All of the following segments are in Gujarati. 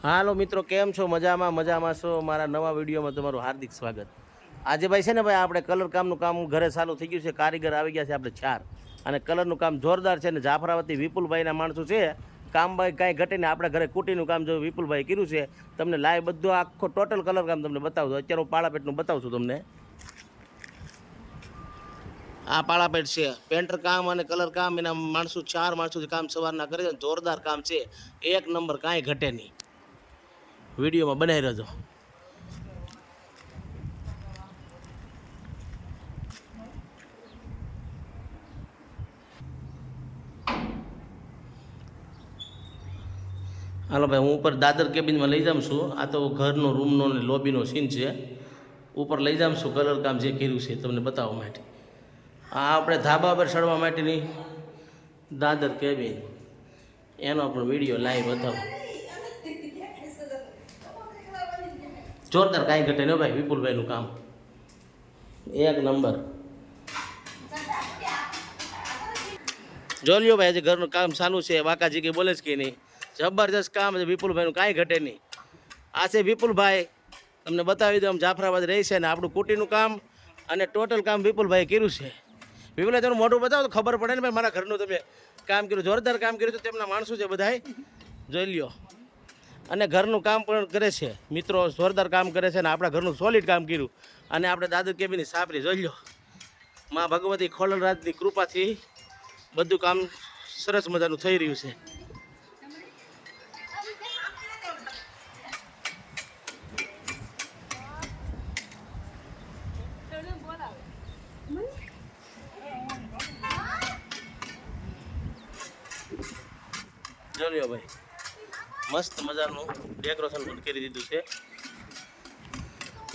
હાલો મિત્રો, કેમ છો? મજામાં છો? મારા નવા વિડીયોમાં તમારું હાર્દિક સ્વાગત. આજે ભાઈ છે ને ભાઈ, આપણે કલર કામનું કામ ઘરે ચાલુ થઈ ગયું છે. કારીગર આવી ગયા છે આપણે 4 અને કલરનું કામ જોરદાર છે. ને જાફરાવતી વિપુલભાઈના માણસો છે. કામ ભાઈ કાંઈ ઘટે ને આપણા ઘરે કુટીનું કામ જો વિપુલભાઈ કર્યું છે. તમને લાઈવ બધું આખો ટોટલ કલર કામ તમને બતાવજો. અત્યારે હું પાળાપેટનું બતાવું છું તમને. આ પાળાપેટ છે. પેન્ટર કામ અને કલર કામ એના માણસો 4 માણસોથી કામ સવારના કરે છે. જોરદાર કામ છે, એક નંબર, કાંઈ ઘટે નહીં. વિડીયોમાં બનાવી રહેજો. હાલો ભાઈ, હું ઉપર દાદર કેબિનમાં લઈ જાઉં છું. આ તો ઘરનો રૂમનો ને લોબીનો સીન છે. ઉપર લઈ જાઉં છું કલર કામ જે કર્યું છે તમને બતાવવા માટે. આ આપણે ધાબા પર ચડવા માટેની દાદર કેબિન, એનો પણ વિડીયો લાઈવ બતાવો. જોરદાર, કાંઈ ઘટે નહીં ભાઈ. વિપુલભાઈનું કામ એક નંબર. જો લ્યો ભાઈ, આજે ઘરનું કામ ચાલુ છે. વાકાજી કંઈ બોલે છે કે નહીં? જબરજસ્ત કામ છે વિપુલભાઈનું, કાંઈ ઘટે નહીં. આ છે વિપુલભાઈ, તમને બતાવી દઉં. આમ જાફરાબાદ રહી છે ને આપણું કુટીનું કામ અને ટોટલ કામ વિપુલભાઈએ કર્યું છે. વિપુલભાઈ તમે મોઢું બતાવો તો ખબર પડે ને ભાઈ, મારા ઘરનું તમે કામ કર્યું, જોરદાર કામ કર્યું. તો તેમના માણસો છે બધાય, જોઈ લ્યો. અને ઘરનું કામ પણ કરે છે મિત્રો, જોરદાર કામ કરે છે. ને આપણા ઘરનું સોલિડ કામ કર્યું. અને આપણે દાદર કેબીની સાપરી જોઈ લો. માં ભગવતી ખોડલરાજની કૃપાથી બધું કામ સરસ મજાનું થઈ રહ્યું છે. જોયો ભાઈ, મસ્ત મજાનું ડેકોરેશન પણ કરી દીધું છે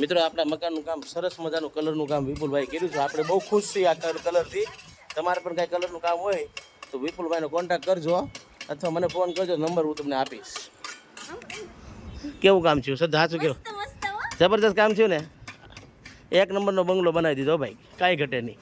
મિત્રો. આપણા મકાનનું કામ સરસ મજાનું કલરનું કામ વિપુલભાઈ કર્યું છે. આપણે બહુ ખુશ છીએ આ કલરથી. તમારે પણ કાંઈ કલરનું કામ હોય તો વિપુલભાઈનો કોન્ટેક્ટ કરજો અથવા મને ફોન કરજો, નંબર હું તમને આપીશ. કેવું કામ થયું સદા? સાચું કેવું? જબરદસ્ત કામ થયું ને? એક નંબરનો બંગલો બનાવી દીધો ભાઈ, કાંઈ ઘટે નહીં.